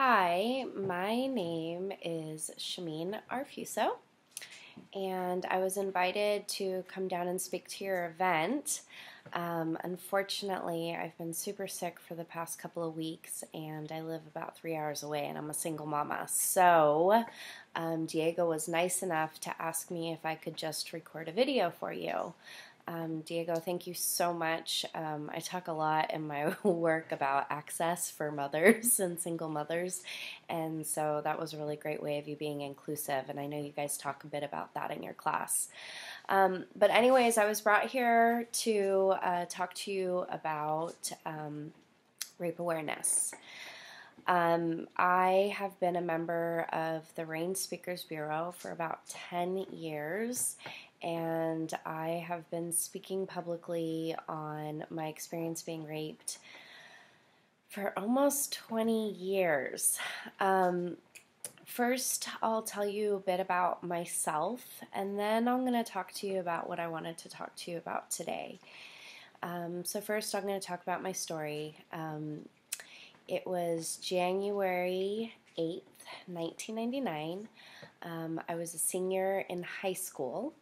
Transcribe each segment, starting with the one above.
Hi, my name is Shameen Arfuso, and I was invited to come down and speak to your event. Unfortunately, I've been super sick for the past couple of weeks, and I live about 3 hours away, and I'm a single mama. So, Diego was nice enough to ask me if I could just record a video for you. Diego, thank you so much. I talk a lot in my work about access for mothers and single mothers, and so that was a really great way of you being inclusive, and I know you guys talk a bit about that in your class. But anyways, I was brought here to talk to you about rape awareness. I have been a member of the RAINN Speakers Bureau for about 10 years, and I have been speaking publicly on my experience being raped for almost 20 years. First, I'll tell you a bit about myself, and then I'm going to talk to you about what I wanted to talk to you about today. So first, I'm going to talk about my story. It was January 8th, 1999. I was a senior in high school,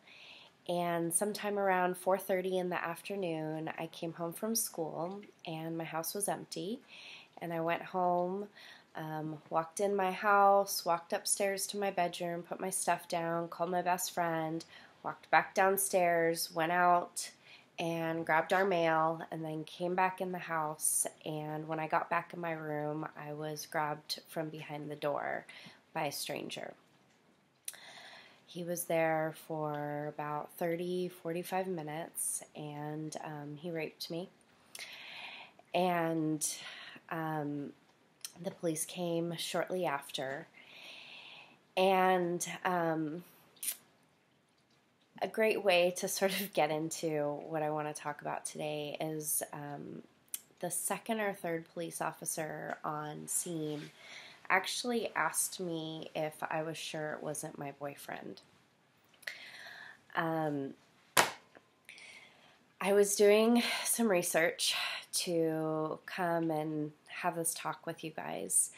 and sometime around 4:30 in the afternoon, I came home from school, and my house was empty, and I went home, walked in my house, walked upstairs to my bedroom, put my stuff down, called my best friend, walked back downstairs, went out, and grabbed our mail, and then came back in the house, and when I got back in my room, I was grabbed from behind the door by a stranger. He was there for about 30-45 minutes, and he raped me, and the police came shortly after, and a great way to sort of get into what I want to talk about today is the second or third police officer on scene actually asked me if I was sure it wasn't my boyfriend. I was doing some research to come and have this talk with you guys.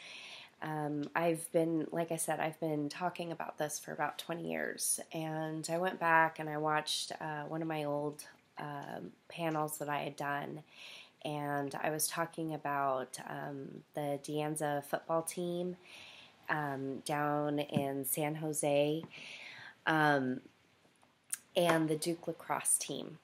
Like I said, I've been talking about this for about 20 years, and I went back and I watched one of my old panels that I had done, and I was talking about the De Anza football team down in San Jose, and the Duke lacrosse team.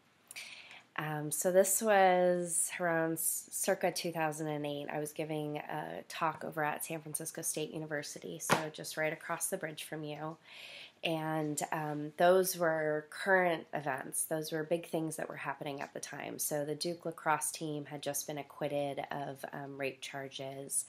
So this was around circa 2008. I was giving a talk over at San Francisco State University, so just right across the bridge from you. And those were current events. Those were big things that were happening at the time. So the Duke lacrosse team had just been acquitted of rape charges.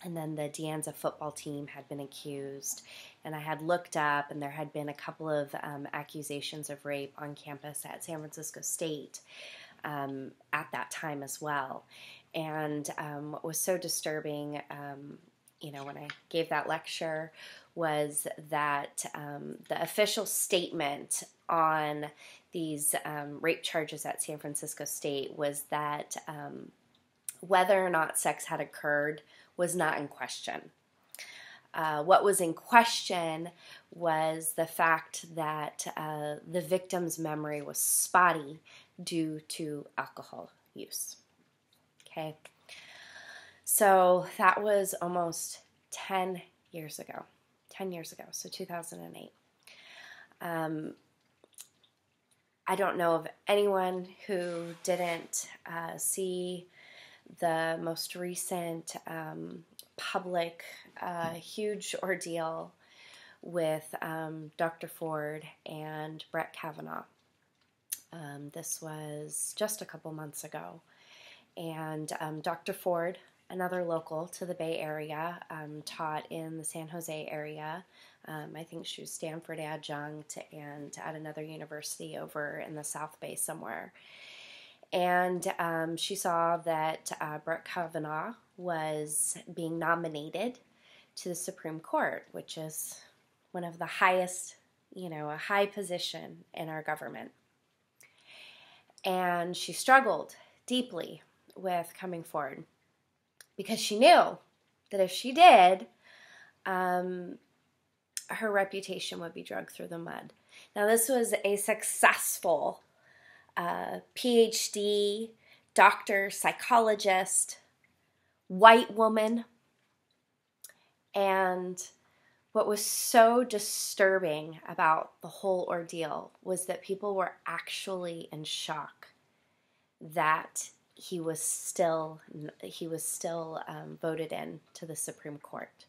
And then the De Anza football team had been accused. And I had looked up, and there had been a couple of accusations of rape on campus at San Francisco State at that time as well. And what was so disturbing, when I gave that lecture, was that the official statement on these rape charges at San Francisco State was that whether or not sex had occurred was not in question. What was in question was the fact that the victim's memory was spotty due to alcohol use. Okay, so that was almost 10 years ago. 10 years ago, so 2008. I don't know of anyone who didn't see the most recent public huge ordeal with Dr. Ford and Brett Kavanaugh. This was just a couple months ago. And Dr. Ford, another local to the Bay Area, taught in the San Jose area. I think she was Stanford adjunct and at another university over in the South Bay somewhere. And she saw that Brett Kavanaugh was being nominated to the Supreme Court, which is one of the highest, a high position in our government. And she struggled deeply with coming forward because she knew that if she did, her reputation would be dragged through the mud. Now, this was a successful PhD, doctor, psychologist, white woman. And what was so disturbing about the whole ordeal was that people were actually in shock that he was still voted in to the Supreme Court.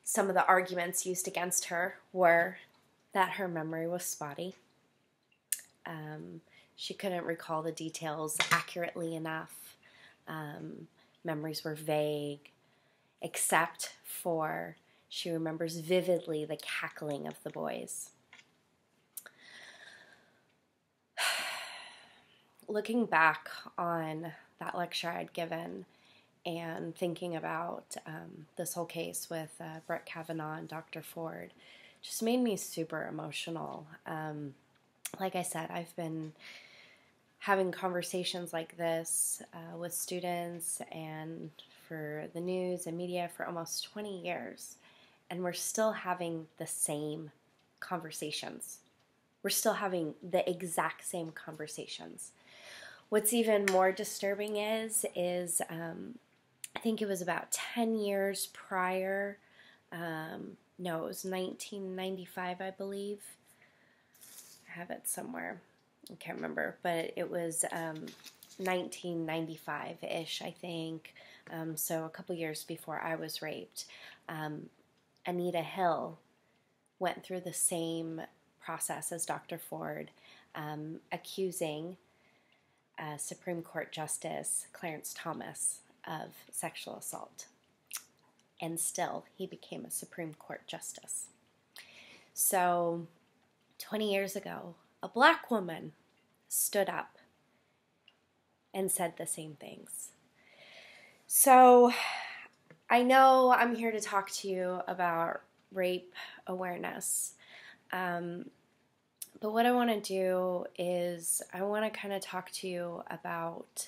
Some of the arguments used against her were that her memory was spotty. She couldn't recall the details accurately enough. Memories were vague, except for she remembers vividly the cackling of the boys. Looking back on that lecture I'd given and thinking about this whole case with Brett Kavanaugh and Dr. Ford just made me super emotional. Like I said, I've been having conversations like this with students and for the news and media for almost 20 years, and we're still having the same conversations. We're still having the exact same conversations. What's even more disturbing is I think it was about 10 years prior, no, it was 1995, I believe. I have it somewhere. I can't remember, but it was 1995-ish, I think. So a couple years before I was raped. Anita Hill went through the same process as Dr. Ford, accusing Supreme Court Justice Clarence Thomas of sexual assault. And still, he became a Supreme Court justice. So 20 years ago, a black woman stood up and said the same things. So I know I'm here to talk to you about rape awareness. But what I want to do is I want to kind of talk to you about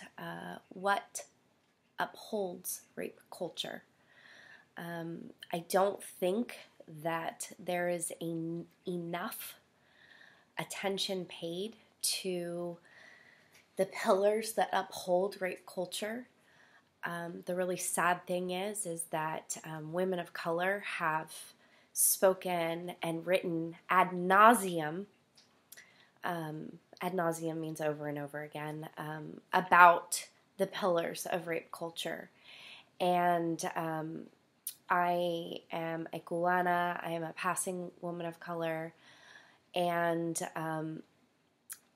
what upholds rape culture. I don't think that there is enough attention paid to the pillars that uphold rape culture. The really sad thing is that women of color have spoken and written ad nauseum. Ad nauseum means over and over again, about the pillars of rape culture. And I am a Kulana, I am a passing woman of color, and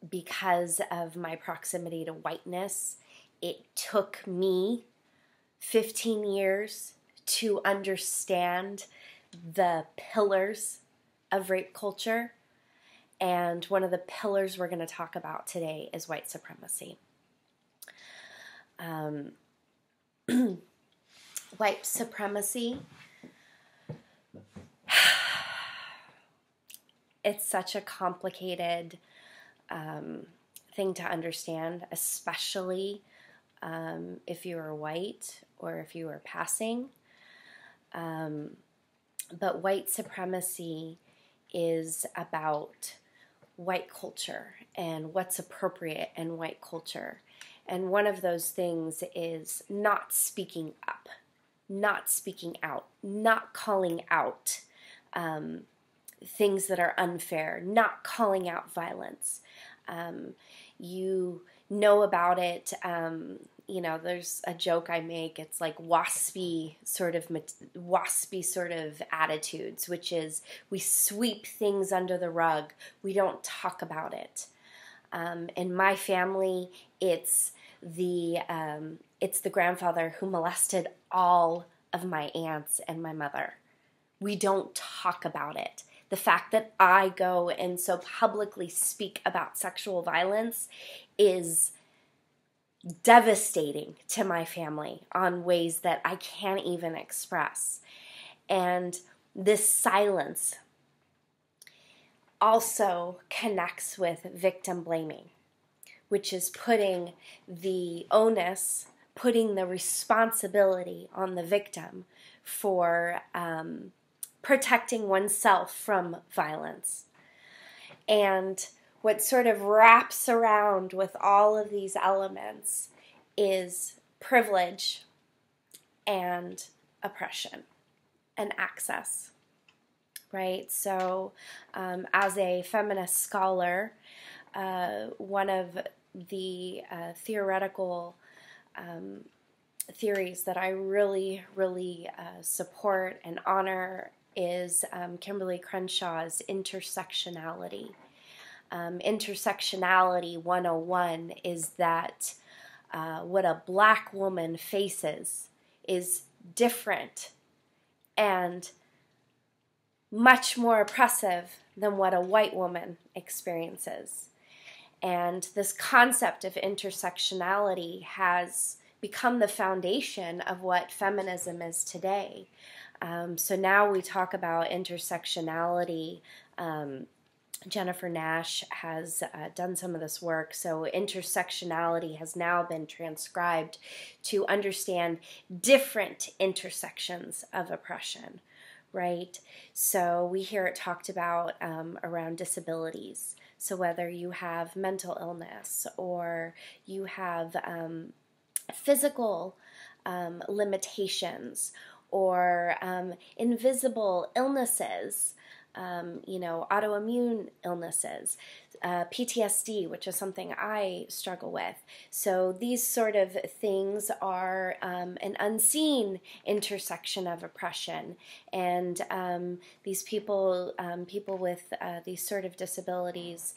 because of my proximity to whiteness, it took me 15 years to understand the pillars of rape culture. And one of the pillars we're going to talk about today is white supremacy. White supremacy, it's such a complicated thing to understand, especially if you are white or if you are passing. But white supremacy is about white culture and what's appropriate in white culture. And one of those things is not speaking up, not speaking out, not calling out things that are unfair, not calling out violence. You know about it. There's a joke I make. It's like waspy sort of attitudes, which is we sweep things under the rug. We don't talk about it. In my family, it's the grandfather who molested all of my aunts and my mother. We don't talk about it. The fact that I go and so publicly speak about sexual violence is devastating to my family on ways that I can't even express. And this silence also connects with victim blaming, which is putting the onus, putting the responsibility on the victim for protecting oneself from violence. And what sort of wraps around with all of these elements is privilege and oppression and access, right? So as a feminist scholar, one of the theoretical theories that I really, really support and honor is Kimberly Crenshaw's intersectionality. Intersectionality 101 is that what a black woman faces is different and much more oppressive than what a white woman experiences. And this concept of intersectionality has become the foundation of what feminism is today. So now we talk about intersectionality. Jennifer Nash has done some of this work. So intersectionality has now been transcribed to understand different intersections of oppression, right? So we hear it talked about around disabilities. So whether you have mental illness or you have physical limitations or invisible illnesses, autoimmune illnesses, PTSD, which is something I struggle with. So these sort of things are an unseen intersection of oppression, and these people with these sort of disabilities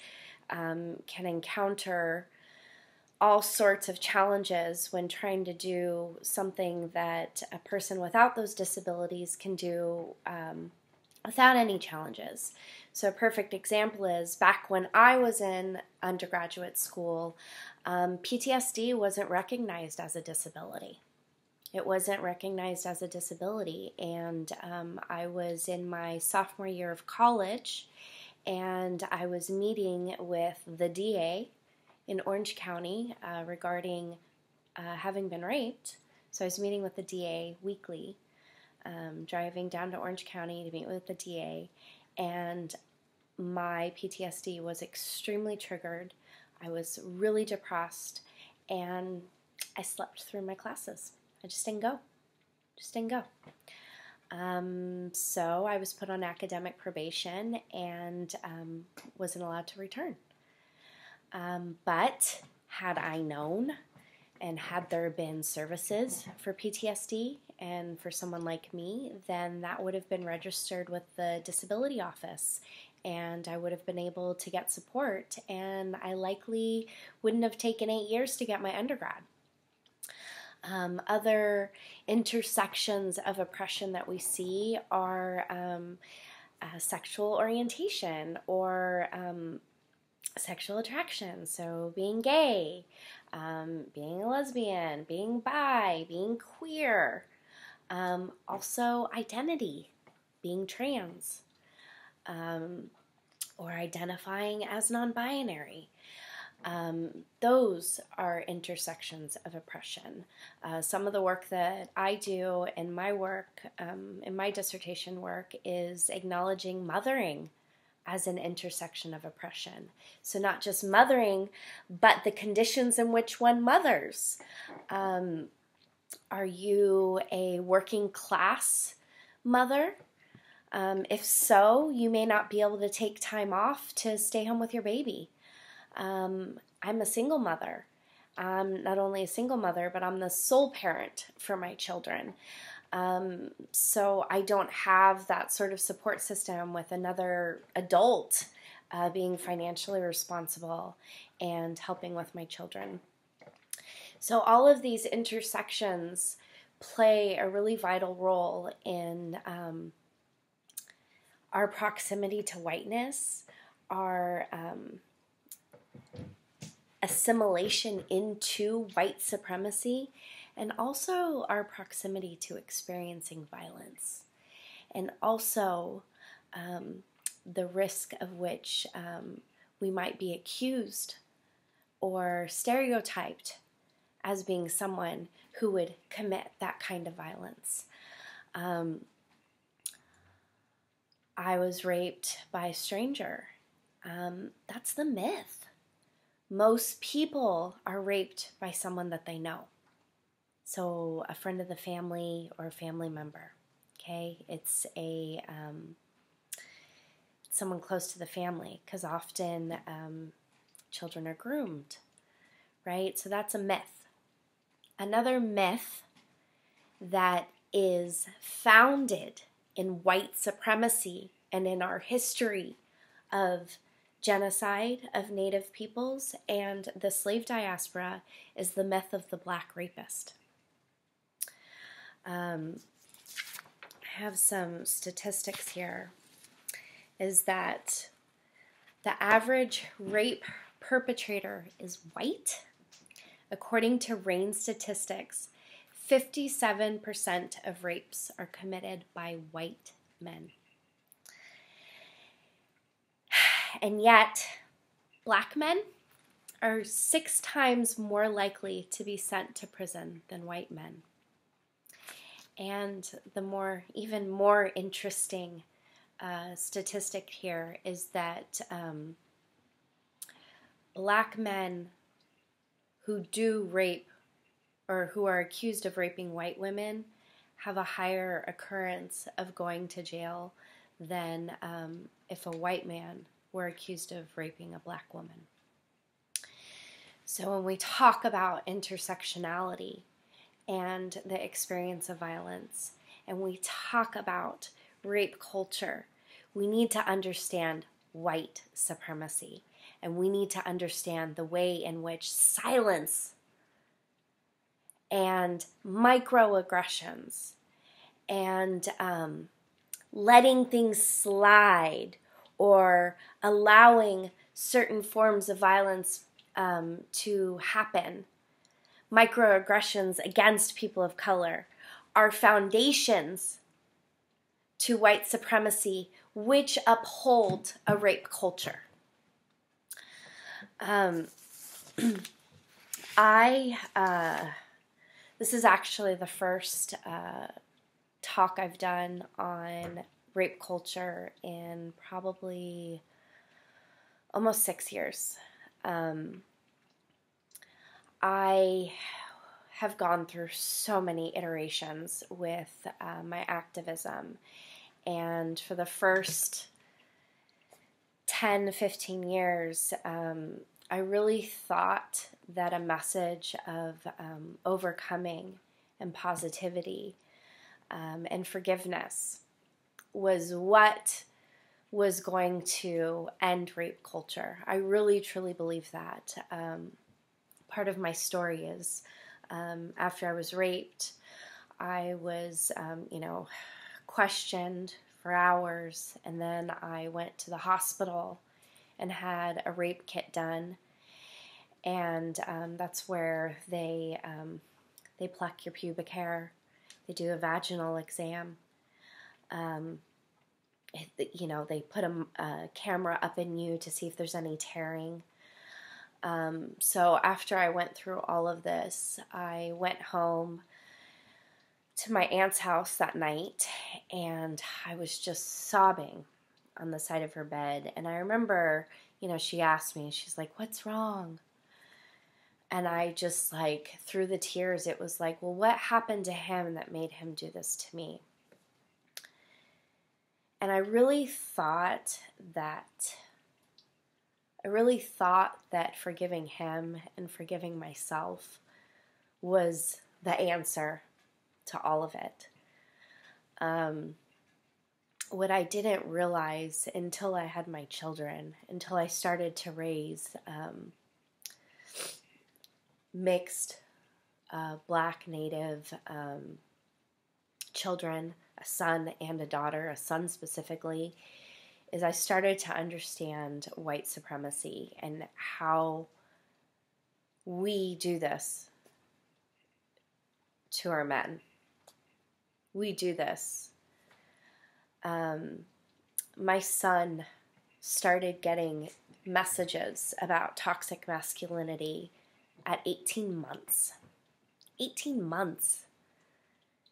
can encounter all sorts of challenges when trying to do something that a person without those disabilities can do without any challenges. So a perfect example is back when I was in undergraduate school, PTSD wasn't recognized as a disability. It wasn't recognized as a disability, and I was in my sophomore year of college, and I was meeting with the DA in Orange County regarding having been raped. So I was meeting with the DA weekly, driving down to Orange County to meet with the DA, and my PTSD was extremely triggered. I was really depressed, and I slept through my classes. I just didn't go. So I was put on academic probation and wasn't allowed to return. But had I known, and had there been services for PTSD and for someone like me, then that would have been registered with the disability office, and I would have been able to get support, and I likely wouldn't have taken 8 years to get my undergrad. Other intersections of oppression that we see are sexual orientation or sexual attraction, so being gay, being a lesbian, being bi, being queer, also identity, being trans, or identifying as non-binary. Those are intersections of oppression. Some of the work that I do in my work, in my dissertation work, is acknowledging mothering as an intersection of oppression. So not just mothering, but the conditions in which one mothers. Are you a working class mother? If so, you may not be able to take time off to stay home with your baby. I'm a single mother. I'm not only a single mother, but I'm the sole parent for my children. So I don't have that sort of support system with another adult being financially responsible and helping with my children. So all of these intersections play a really vital role in our proximity to whiteness, our assimilation into white supremacy, and also our proximity to experiencing violence, and also the risk of which we might be accused or stereotyped as being someone who would commit that kind of violence. I was raped by a stranger. That's the myth. Most people are raped by someone that they know. So a friend of the family or a family member, okay? It's someone close to the family, because often children are groomed, right? So that's a myth. Another myth that is founded in white supremacy and in our history of genocide of Native peoples and the slave diaspora is the myth of the black rapist. I have some statistics here, is that the average rape perpetrator is white. According to RAINN statistics, 57% of rapes are committed by white men. And yet, black men are 6 times more likely to be sent to prison than white men. And the even more interesting statistic here is that black men who do rape or who are accused of raping white women have a higher occurrence of going to jail than if a white man were accused of raping a black woman. So when we talk about intersectionality and the experience of violence, and we talk about rape culture, we need to understand white supremacy, and we need to understand the way in which silence and microaggressions and letting things slide or allowing certain forms of violence to happen, microaggressions against people of color, are foundations to white supremacy, which uphold a rape culture. This is actually the first talk I've done on rape culture in probably almost 6 years. I have gone through so many iterations with my activism, and for the first 10, 15 years, I really thought that a message of overcoming and positivity and forgiveness was what was going to end rape culture. I really, truly believe that. Part of my story is after I was raped, I was, questioned for hours, and then I went to the hospital and had a rape kit done, and that's where they pluck your pubic hair, they do a vaginal exam, they put a camera up in you to see if there's any tearing. So after I went through all of this, I went home to my aunt's house that night, and I was just sobbing on the side of her bed. And I remember, she asked me, she's like, "What's wrong?" And I just, through the tears, it was like, well, what happened to him that made him do this to me? And I really thought that forgiving him and forgiving myself was the answer to all of it. What I didn't realize until I had my children, until I started to raise mixed Black Native children, a son and a daughter, a son specifically, is I started to understand white supremacy and how we do this to our men. We do this. My son started getting messages about toxic masculinity at 18 months. 18 months.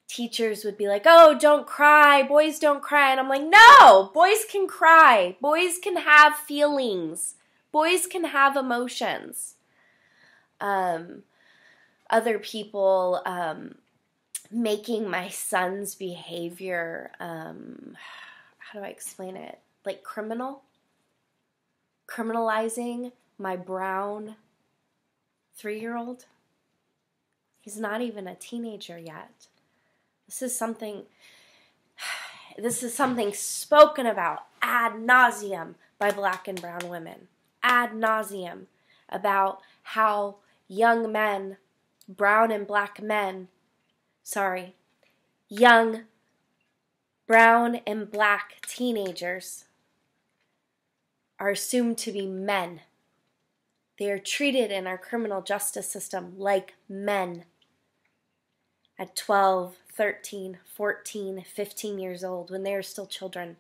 Teachers would be like, oh, don't cry. Boys don't cry. And I'm like, no, boys can cry. Boys can have feelings. Boys can have emotions. Other people making my son's behavior, how do I explain it? Like criminalizing my brown 3-year-old. He's not even a teenager yet. This is something spoken about ad nauseum by Black and brown women. Ad nauseum about how young men, brown and black men, young brown and black teenagers are assumed to be men. They are treated in our criminal justice system like men at 12, 13, 14, 15 years old when they are still children.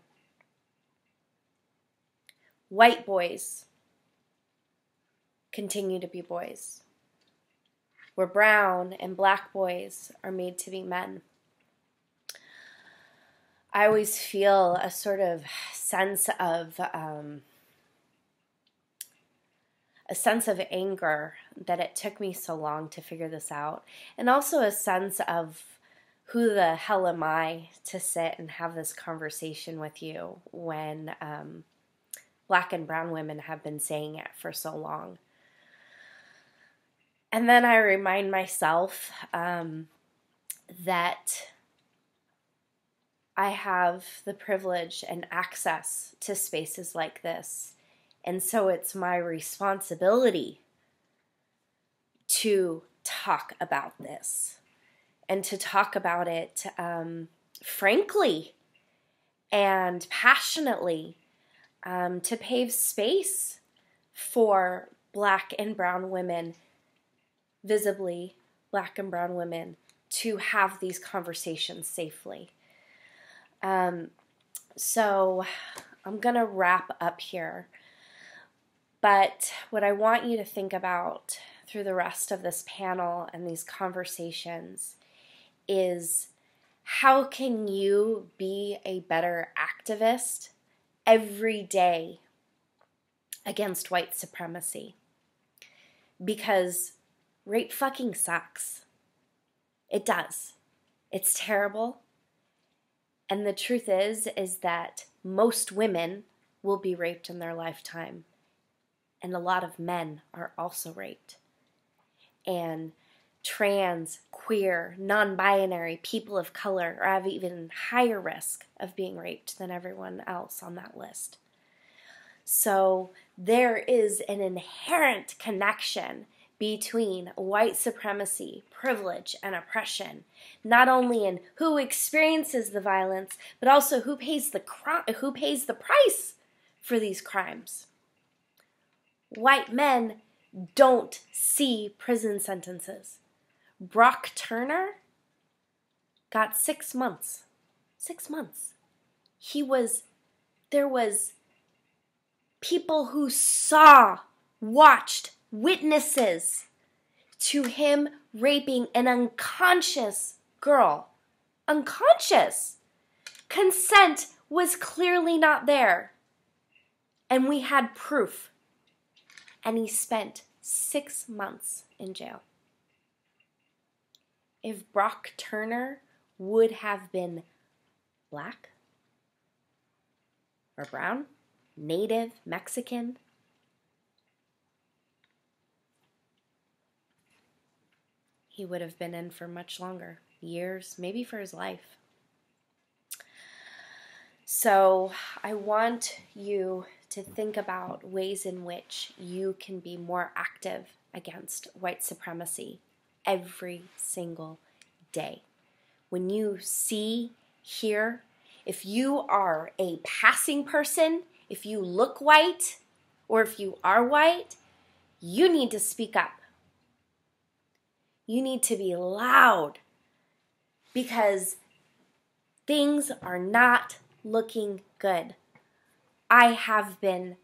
White boys continue to be boys, where brown and black boys are made to be men. I always feel a sort of sense of anger that it took me so long to figure this out, and also a sense of who the hell am I to sit and have this conversation with you when Black and brown women have been saying it for so long. And then I remind myself that I have the privilege and access to spaces like this. And so it's my responsibility to talk about this and to talk about it frankly and passionately, to pave space for Black and brown women, visibly Black and brown women, to have these conversations safely. So I'm going to wrap up here. But what I want you to think about through the rest of this panel and these conversations is, how can you be a better activist every day against white supremacy? Because rape fucking sucks. It does. It's terrible. And the truth is that most women will be raped in their lifetime. And a lot of men are also raped. And trans, queer, non-binary, people of color are have even higher risk of being raped than everyone else on that list. So there is an inherent connection between white supremacy, privilege, and oppression, not only in who experiences the violence, but also who pays the price for these crimes. White men don't see prison sentences. Brock Turner got 6 months. 6 months. There was people who watched, witnesses to him raping an unconscious girl. Unconscious. Consent was clearly not there. And we had proof. And he spent 6 months in jail. If Brock Turner would have been Black or brown, Native, Mexican, he would have been in for much longer, years, maybe for his life. So I want you to think about ways in which you can be more active against white supremacy every single day. When you see, hear, if you are a passing person, if you look white, or if you are white, you need to speak up. You need to be loud, because things are not looking good. I have been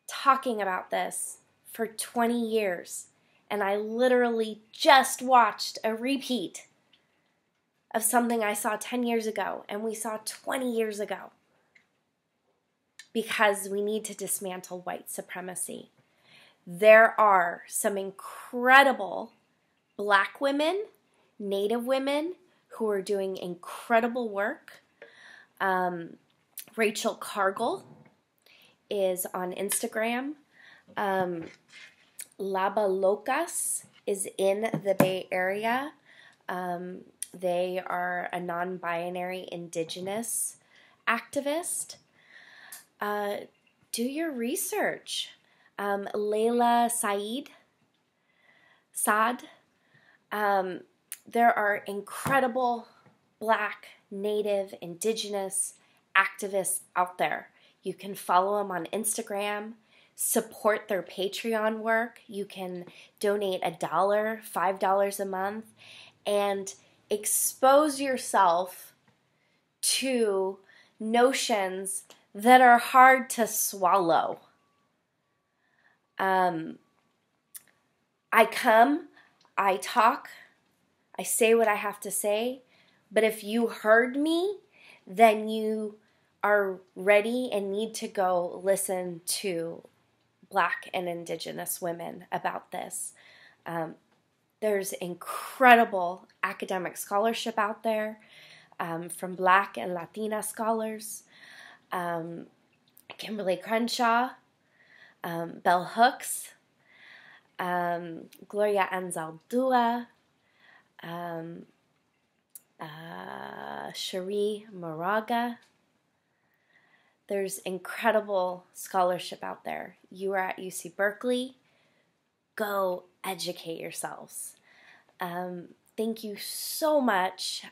talking about this for 20 years, and I literally just watched a repeat of something I saw 10 years ago and we saw 20 years ago, because we need to dismantle white supremacy. There are some incredible Black women, Native women who are doing incredible work. Rachel Cargill is on Instagram. Laba Locas is in the Bay Area. They are a non-binary indigenous activist. Do your research. Layla Saad. There are incredible Black, Native, indigenous activists out there. You can follow them on Instagram, support their Patreon work. You can donate $1, $5 a month, and expose yourself to notions that are hard to swallow. I come, I talk, I say what I have to say, but if you heard me, then you are ready and need to go listen to Black and indigenous women about this. There's incredible academic scholarship out there from Black and Latina scholars. Kimberly Crenshaw, Bell Hooks, Gloria Anzaldúa, Cherie Moraga. There's incredible scholarship out there. You are at UC Berkeley. Go educate yourselves. Thank you so much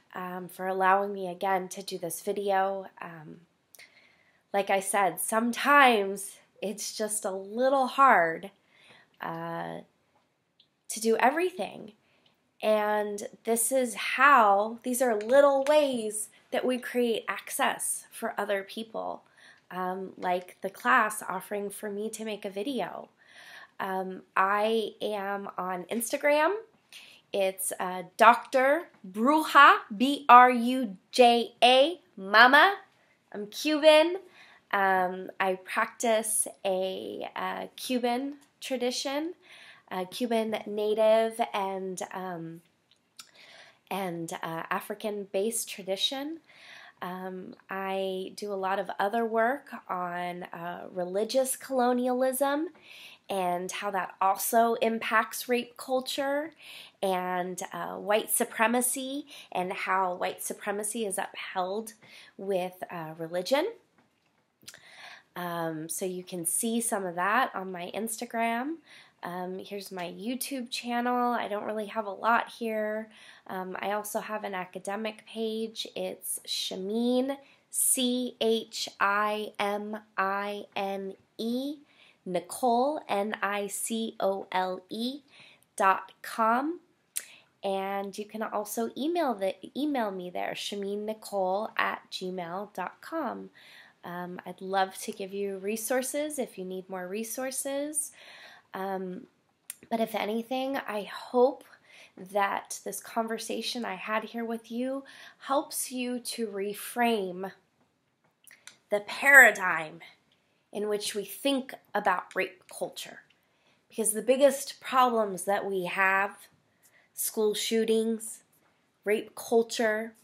for allowing me again to do this video. Like I said, sometimes it's just a little hard to do everything. And these are little ways that we create access for other people, like the class offering for me to make a video. I am on Instagram. It's Dr. Bruja, B-R-U-J-A, Mama. I'm Cuban. I practice a Cuban tradition, Cuban Native and African-based tradition. I do a lot of other work on religious colonialism and how that also impacts rape culture, and white supremacy, and how white supremacy is upheld with religion. So you can see some of that on my Instagram. Here's my YouTube channel. I don't really have a lot here. I also have an academic page. It's Chimine, C-H-I-M-I-N-E, Nicole, NICOLE.com. And you can also email me there, ChimineNicole@gmail.com. I'd love to give you resources if you need more resources. But if anything, I hope that this conversation I had here with you helps you to reframe the paradigm in which we think about rape culture. Because the biggest problems that we have, school shootings, rape culture,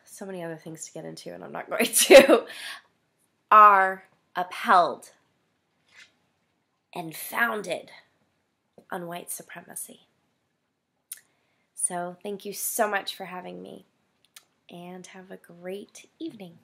so many other things to get into, and I'm not going to, are upheld and founded on white supremacy. So thank you so much for having me, and have a great evening.